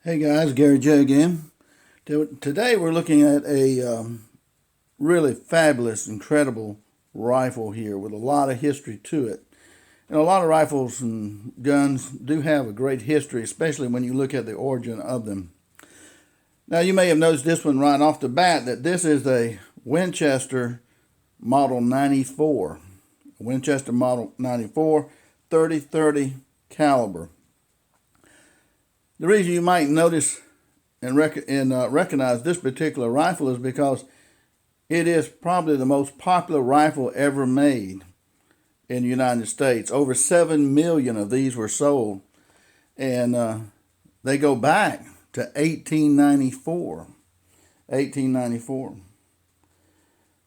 Hey guys, Gary J again. Today we're looking at a really fabulous, incredible rifle here with a lot of history to it. And a lot of rifles and guns do have a great history, especially when you look at the origin of them. Now you may have noticed this one right off the bat, that this is a Winchester Model 94. Winchester Model 94, 30-30 caliber. The reason you might notice and recognize this particular rifle is because it is probably the most popular rifle ever made in the United States. Over 7 million of these were sold, and they go back to 1894. 1894.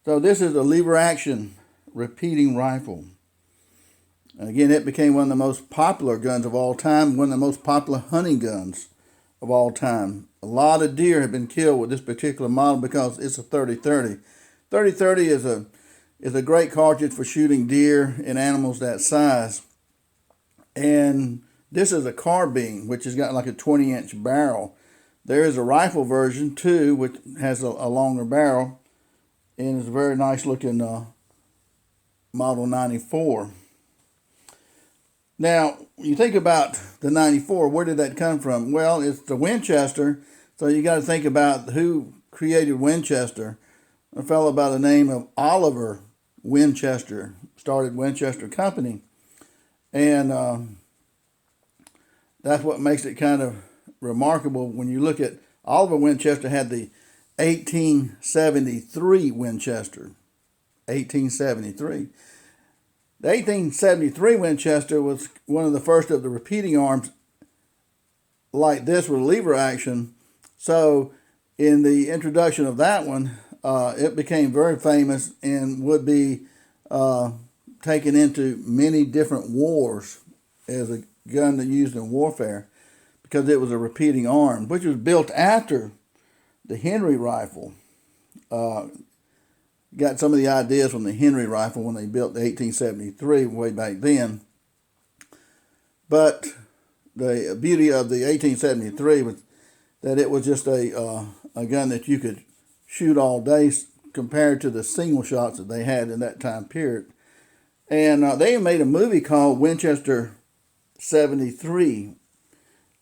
So this is a lever action repeating rifle. Again, it became one of the most popular guns of all time, one of the most popular hunting guns of all time. A lot of deer have been killed with this particular model because it's a 30-30. 30-30 is a great cartridge for shooting deer and animals that size. And this is a carbine, which has got like a 20-inch barrel. There is a rifle version too, which has a longer barrel, and it's a very nice looking Model 94. Now, you think about the 94, where did that come from? Well, it's the Winchester, so you got to think about who created Winchester. A fellow by the name of Oliver Winchester started Winchester Company, and that's what makes it kind of remarkable when you look at Oliver Winchester had the 1873 Winchester, 1873. The 1873 Winchester was one of the first of the repeating arms like this with lever action. So in the introduction of that one, it became very famous and would be taken into many different wars as a gun that used in warfare because it was a repeating arm, which was built after the Henry rifle. Got some of the ideas from the Henry rifle when they built the 1873 way back then. But the beauty of the 1873 was that it was just a gun that you could shoot all day compared to the single shots that they had in that time period. And they made a movie called Winchester 73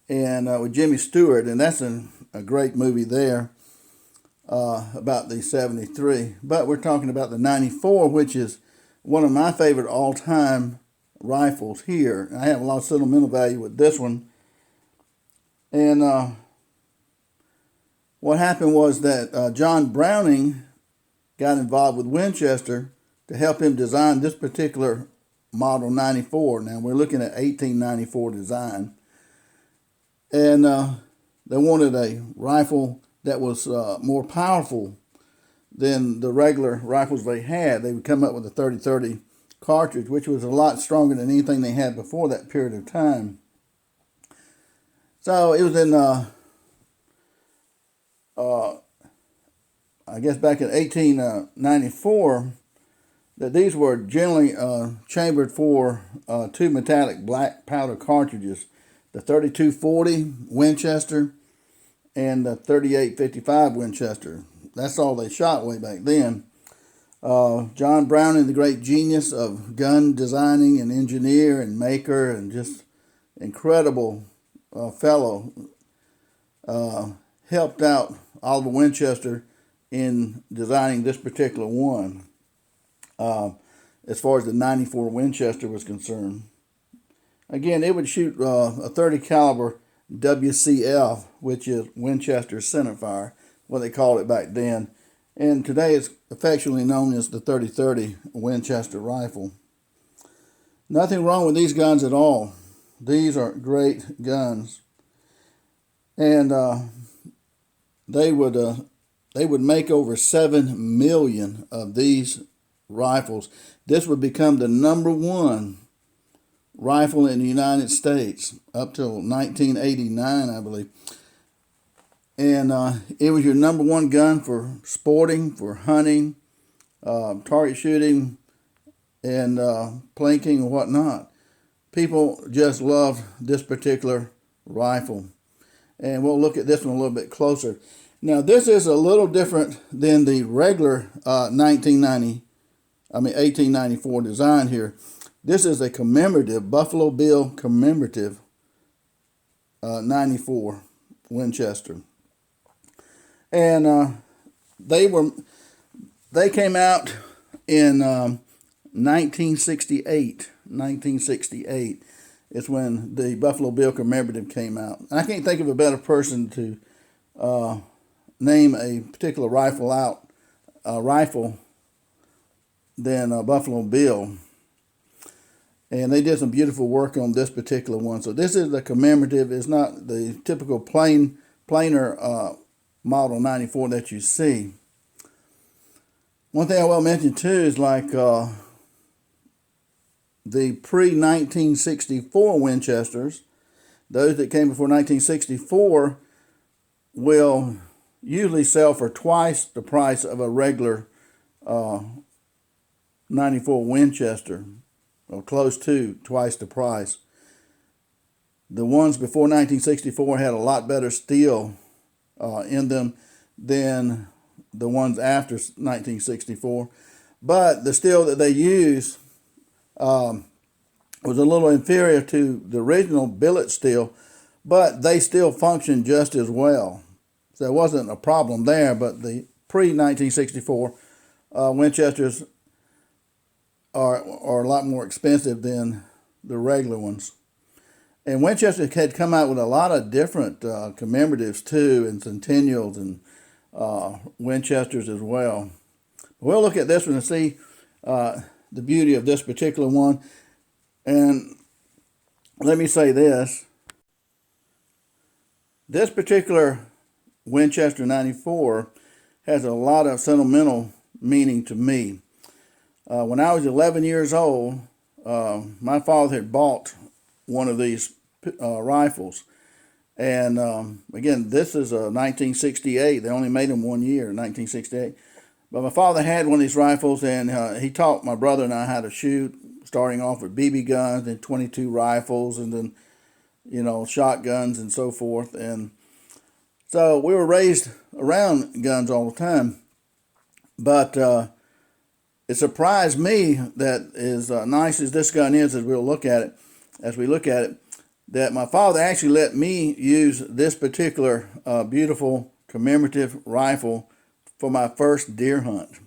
and with Jimmy Stewart, and that's a great movie there. About the 73, but we're talking about the 94, which is one of my favorite all-time rifles here. I have a lot of sentimental value with this one. And what happened was that John Browning got involved with Winchester to help him design this particular Model 94. Now we're looking at 1894 design. And they wanted a rifle that was more powerful than the regular rifles they had. They would come up with a 30-30 cartridge, which was a lot stronger than anything they had before that period of time. So it was in, I guess back in 1894, that these were generally chambered for two metallic black powder cartridges, the 3240 Winchester and the 3855 Winchester. That's all they shot way back then. John Browning, the great genius of gun designing and engineer and maker and just incredible fellow, helped out Oliver Winchester in designing this particular one as far as the 94 Winchester was concerned. Again, it would shoot a 30 caliber WCF, which is Winchester centerfire, what they called it back then. And today it's affectionately known as the 30-30 Winchester rifle. Nothing wrong with these guns at all. These are great guns. And they would make over 7 million of these rifles. This would become the #1 rifle in the United States up till 1989, I believe. And it was your #1 gun for sporting, for hunting, target shooting, and plinking and whatnot. People just loved this particular rifle. and we'll look at this one a little bit closer. Now, this is a little different than the regular 1894 design here. This is a commemorative, Buffalo Bill commemorative 94 Winchester. And they came out in 1968. 1968 is when the Buffalo Bill commemorative came out. And I can't think of a better person to name a particular rifle than Buffalo Bill. And they did some beautiful work on this particular one. So this is the commemorative. It's not the typical plainer model 94 that you see. One thing I will mention too is like the pre-1964 Winchesters, those that came before 1964, will usually sell for twice the price of a regular 94 Winchester, or close to twice the price. The ones before 1964 had a lot better steel in them than the ones after 1964, but the steel that they used was a little inferior to the original billet steel, but they still functioned just as well. So there wasn't a problem there, but the pre-1964 Winchesters are a lot more expensive than the regular ones. And Winchester had come out with a lot of different commemoratives too, and centennials and Winchesters as well. We'll look at this one and see the beauty of this particular one. And let me say this. This particular Winchester 94 has a lot of sentimental meaning to me. When I was 11 years old, my father had bought one of these rifles. And again, this is a 1968. They only made them 1 year, 1968. But my father had one of these rifles, and he taught my brother and I how to shoot, starting off with BB guns and 22 rifles, and then, shotguns and so forth. And so we were raised around guns all the time. But it surprised me that as nice as this gun is, as we look at it, that my father actually let me use this particular beautiful commemorative rifle for my first deer hunt.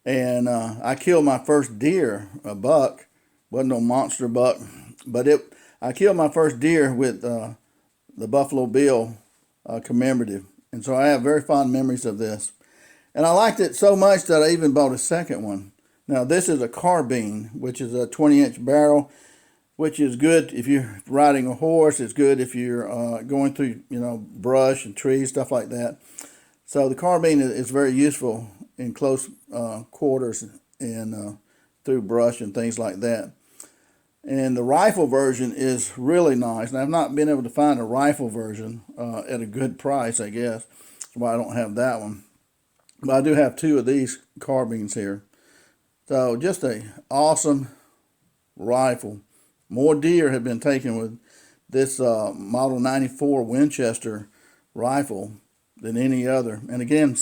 And I killed my first deer, a buck. Wasn't no monster buck, but I killed my first deer with the Buffalo Bill commemorative. And so I have very fond memories of this. And I liked it so much that I even bought a second one. Now this is a carbine, which is a 20-inch barrel, which is good if you're riding a horse. It's good if you're going through, brush and trees, stuff like that. So the carbine is very useful in close quarters and through brush and things like that. And the rifle version is really nice. And I've not been able to find a rifle version at a good price, I guess. That's why I don't have that one. But I do have two of these carbines here. So just a awesome rifle. More deer have been taken with this Model 94 Winchester rifle than any other. And again,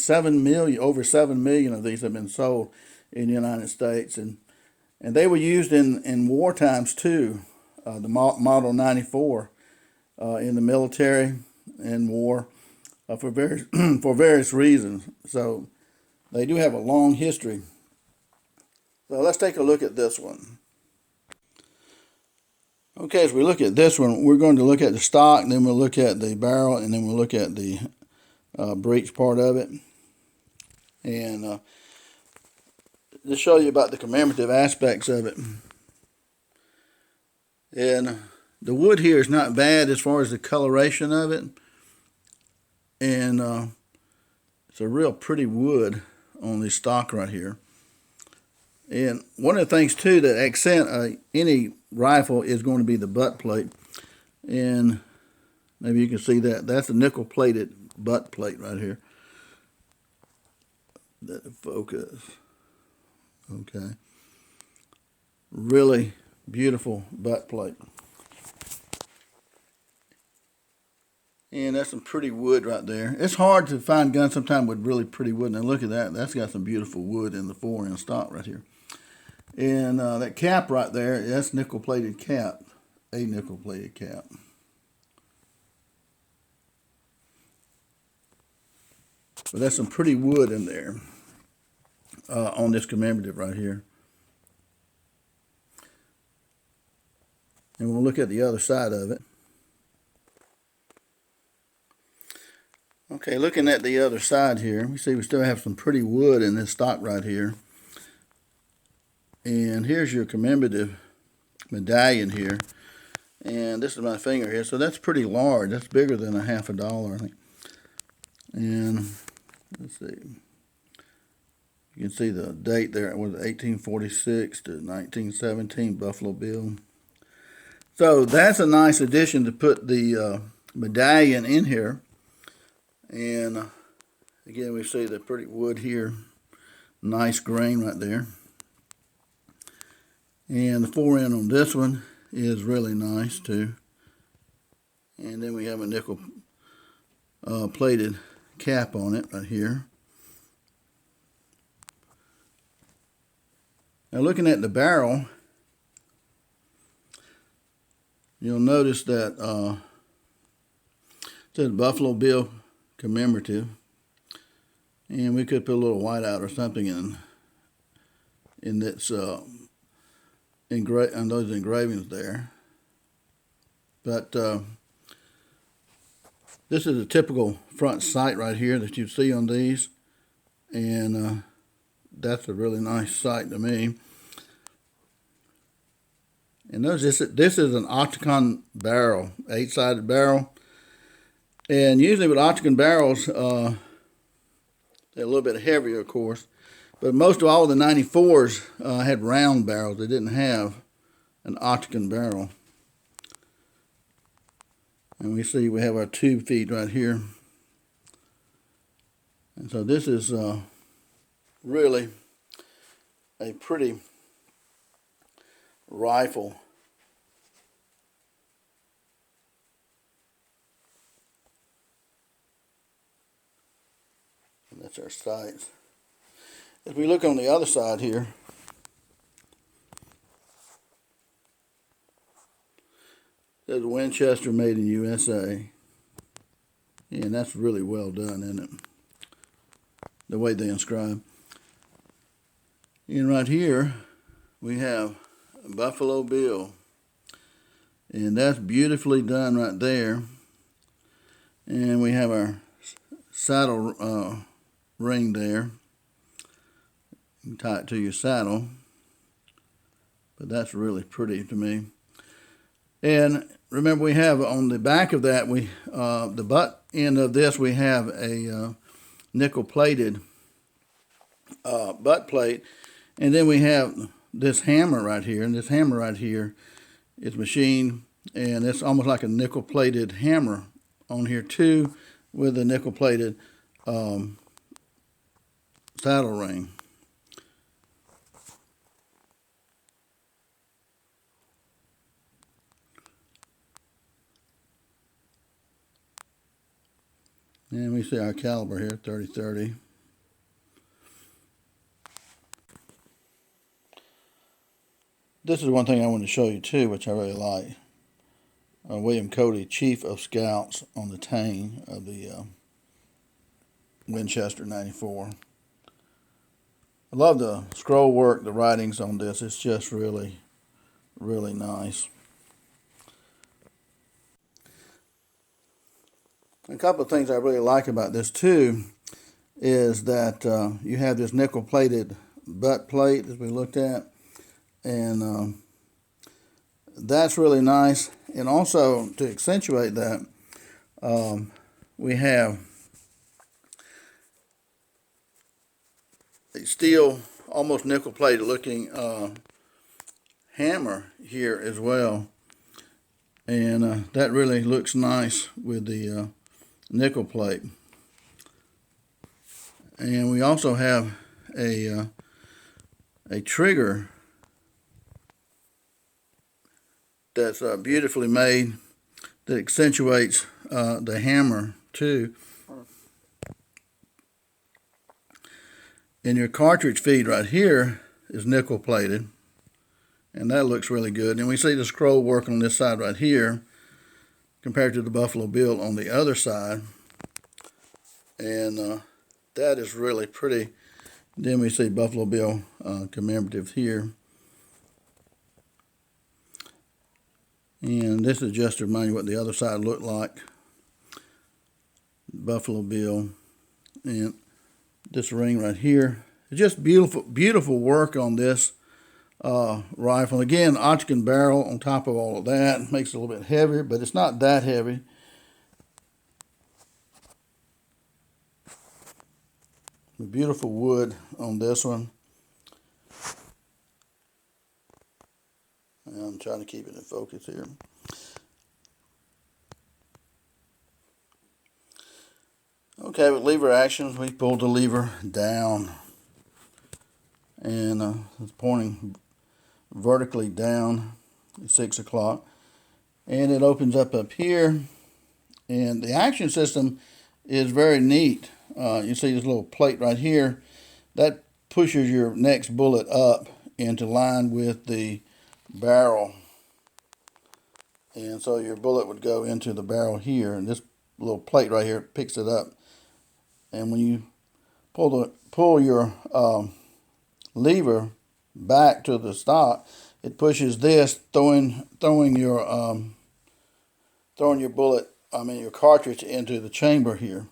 over 7 million of these have been sold in the United States. And they were used in war times too, the Model 94 in the military and war for various reasons. So they do have a long history. So let's take a look at this one. Okay, as we look at this one, we're going to look at the stock, then we'll look at the barrel, and then we'll look at the breech part of it. And just show you about the commemorative aspects of it. And the wood here is not bad as far as the coloration of it. And it's a real pretty wood on this stock right here. And one of the things too that accent any rifle is going to be the butt plate. And maybe you can see that. That's a nickel plated butt plate right here. That focus. Okay. Really beautiful butt plate. And that's some pretty wood right there. It's hard to find guns sometimes with really pretty wood. Now look at that. That's got some beautiful wood in the fore-end stock right here. And that cap right there, that's nickel-plated cap. A nickel-plated cap. But that's some pretty wood in there on this commemorative right here. And we'll look at the other side of it. Okay, looking at the other side here, we see we still have some pretty wood in this stock right here. And here's your commemorative medallion here. And this is my finger here, so that's pretty large. That's bigger than a $50, I think. And let's see. You can see the date there. It was 1846 to 1917 Buffalo Bill. So that's a nice addition to put the medallion in here. And again, we see the pretty wood here. Nice grain right there. And the fore-end on this one is really nice too. And then we have a nickel plated cap on it right here. Now looking at the barrel, you'll notice that it says Buffalo Bill Commemorative, and we could put a little whiteout or something in this on those engravings there. But this is a typical front sight right here that you see on these, and that's a really nice sight to me. And notice this is an octagon barrel, 8-sided barrel. And usually with octagon barrels, they're a little bit heavier, of course. But most of all the 94s had round barrels. They didn't have an octagon barrel. And we see we have our tube feed right here. And so this is really a pretty rifle. And that's our sights. If we look on the other side here, there's Winchester made in USA. And that's really well done, isn't it? The way they inscribe. And right here, we have Buffalo Bill. And that's beautifully done right there. And we have our saddle ring there. You can tie it to your saddle. But that's really pretty to me. And remember, we have on the back of that, the butt end of this, we have a nickel-plated butt plate. And then we have this hammer right here. And this hammer right here is machined. And it's almost like a nickel-plated hammer on here too, with a nickel-plated saddle ring. And we see our caliber here, 30-30. This is one thing I want to show you too, which I really like. William Cody, Chief of Scouts on the Tang of the Winchester 94. I love the scroll work, the writings on this. It's just really, really nice. A couple of things I really like about this too is that you have this nickel-plated butt plate, as we looked at, and that's really nice. And also, to accentuate that, we have a steel, almost nickel-plated looking hammer here as well. And that really looks nice with the nickel plate. And we also have a trigger that's beautifully made that accentuates the hammer too. And your cartridge feed right here is nickel plated, and that looks really good. And we see the scroll work on this side right here compared to the Buffalo Bill on the other side, and that is really pretty. Then we see Buffalo Bill commemorative here, and this is just to remind you what the other side looked like. Buffalo Bill, and this ring right here. It's just beautiful, beautiful work on this rifle. Again, Oshkosh barrel on top of all of that makes it a little bit heavier, but it's not that heavy. The beautiful wood on this one. I'm trying to keep it in focus here. Okay, with lever actions, we pulled the lever down, and it's pointing vertically down at 6 o'clock, and it opens up here, and the action system is very neat. You see this little plate right here that pushes your next bullet up into line with the barrel, and so your bullet would go into the barrel here, and this little plate right here picks it up. And when you pull your lever back to the stock, it pushes this, throwing your bullet, your cartridge into the chamber here.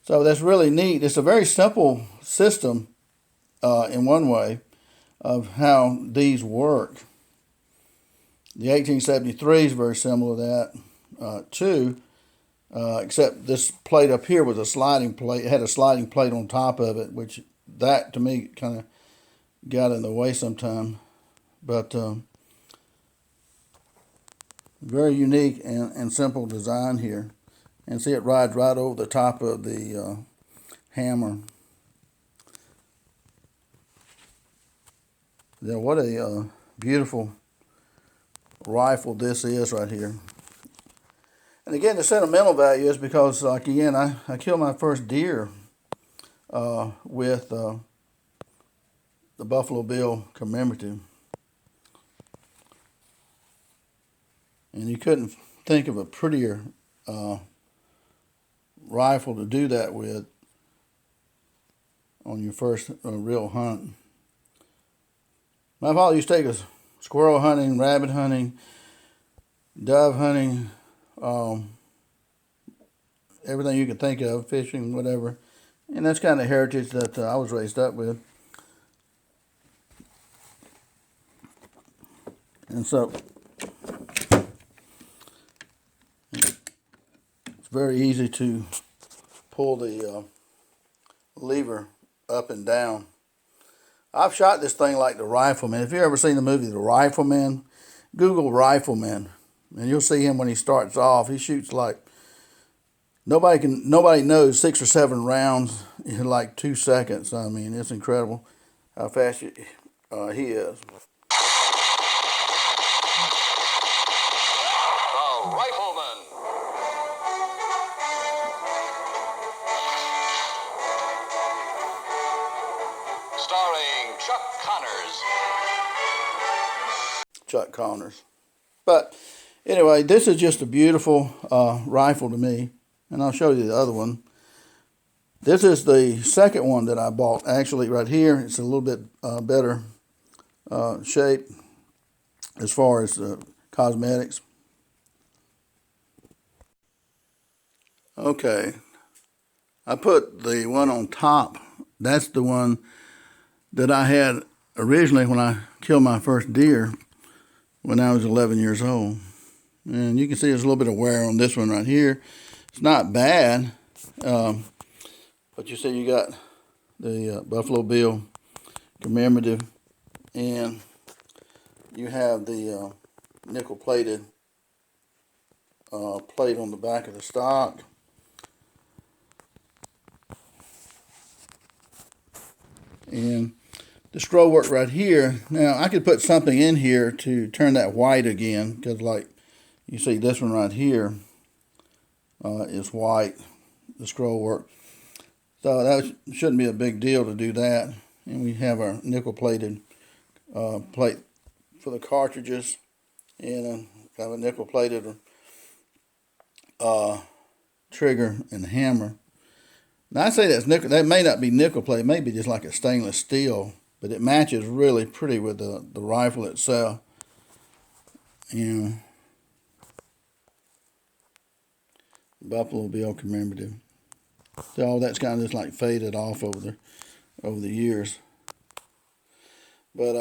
So that's really neat. It's a very simple system in one way of how these work. The 1873 is very similar to that too. Except this plate up here was a sliding plate. It had a sliding plate on top of it, which that to me kind of got in the way sometime. But very unique and simple design here. And see, it rides right over the top of the hammer. Yeah, what a beautiful rifle this is right here. And again, the sentimental value is because, like, again, I killed my first deer with the Buffalo Bill commemorative. And you couldn't think of a prettier rifle to do that with on your first real hunt. My father used to take us squirrel hunting, rabbit hunting, dove hunting, everything you can think of, fishing, whatever. And that's kind of heritage that I was raised up with. And so it's very easy to pull the lever up and down. I've shot this thing like the Rifleman. If you've ever seen the movie The Rifleman, Google Rifleman, and you'll see him when he starts off. He shoots like nobody knows 6 or 7 rounds in like 2 seconds. I mean, it's incredible how fast he is. The Rifleman. Starring Chuck Connors. But anyway, this is just a beautiful rifle to me, and I'll show you the other one. This is the second one that I bought. Actually, right here, it's a little bit better shape as far as cosmetics. Okay, I put the one on top. That's the one that I had originally when I killed my first deer when I was 11 years old. And you can see there's a little bit of wear on this one right here. It's not bad, but you see you got the Buffalo Bill commemorative, and you have the nickel-plated plate on the back of the stock. And the scroll work right here. Now, I could put something in here to turn that white again, because like you see this one right here, is white, the scroll work. So that shouldn't be a big deal to do that. And we have our nickel-plated plate for the cartridges, and kind of a nickel-plated trigger and hammer. Now I say that's nickel. That may not be nickel-plated. It may be just like a stainless steel, but it matches really pretty with the rifle itself. And Buffalo Bill commemorative. So all that's kind of just like faded off over the years. But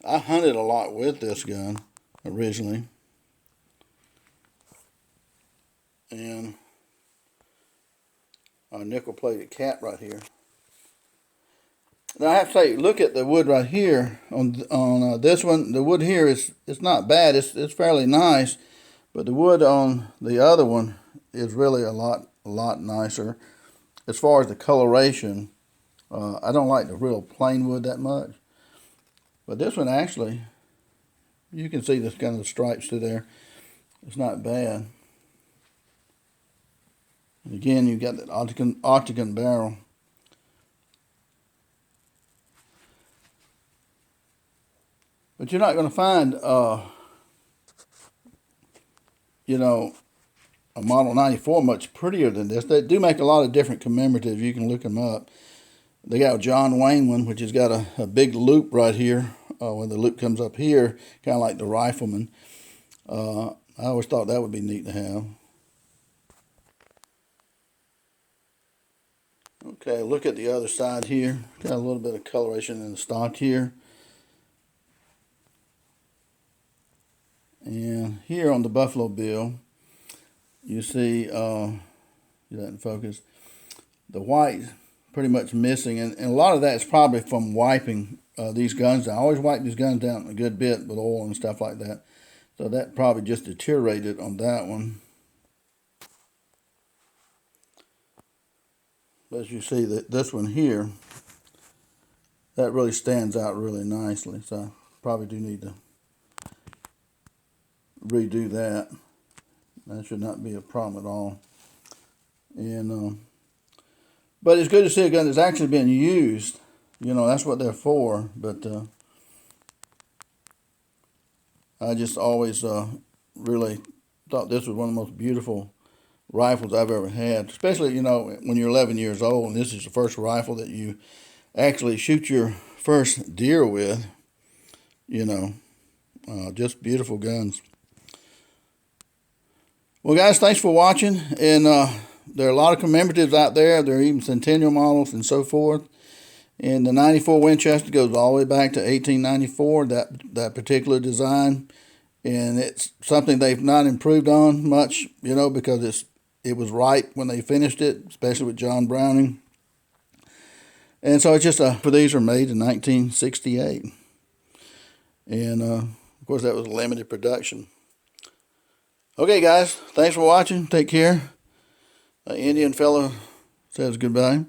I hunted a lot with this gun originally, and a nickel-plated cap right here. Now I have to say, look at the wood right here on this one. The wood here it's not bad. It's fairly nice, but the wood on the other one is really a lot nicer. As far as the coloration, I don't like the real plain wood that much, but this one actually, you can see this kind of the stripes through there. It's not bad. And again, you've got that octagon barrel. But you're not going to find, you know, a Model 94 much prettier than this. They do make a lot of different commemoratives. You can look them up. They got a John Wayne one, which has got a big loop right here. When the loop comes up here, kind of like the Rifleman. I always thought that would be neat to have. Okay, look at the other side here. Got a little bit of coloration in the stock here. And here on the Buffalo Bill, you see, get that in focus, the white pretty much missing. And a lot of that is probably from wiping these guns down. I always wipe these guns down a good bit with oil and stuff like that. So that probably just deteriorated on that one. But as you see, this one here, that really stands out really nicely. So I probably do need to redo that. That should not be a problem at all. And but it's good to see a gun that's actually been used. You know, that's what they're for. But I just always really thought this was one of the most beautiful rifles I've ever had. Especially, you know, when you're 11 years old and this is the first rifle that you actually shoot your first deer with. You know, just beautiful guns. Well, guys, thanks for watching. And there are a lot of commemoratives out there. There are even centennial models and so forth. And the 94 Winchester goes all the way back to 1894, that particular design. And it's something they've not improved on much, you know, because it was right when they finished it, especially with John Browning. And so it's just these were made in 1968. And, of course, that was a limited production. Okay, guys, thanks for watching. Take care. Indian fellow says goodbye.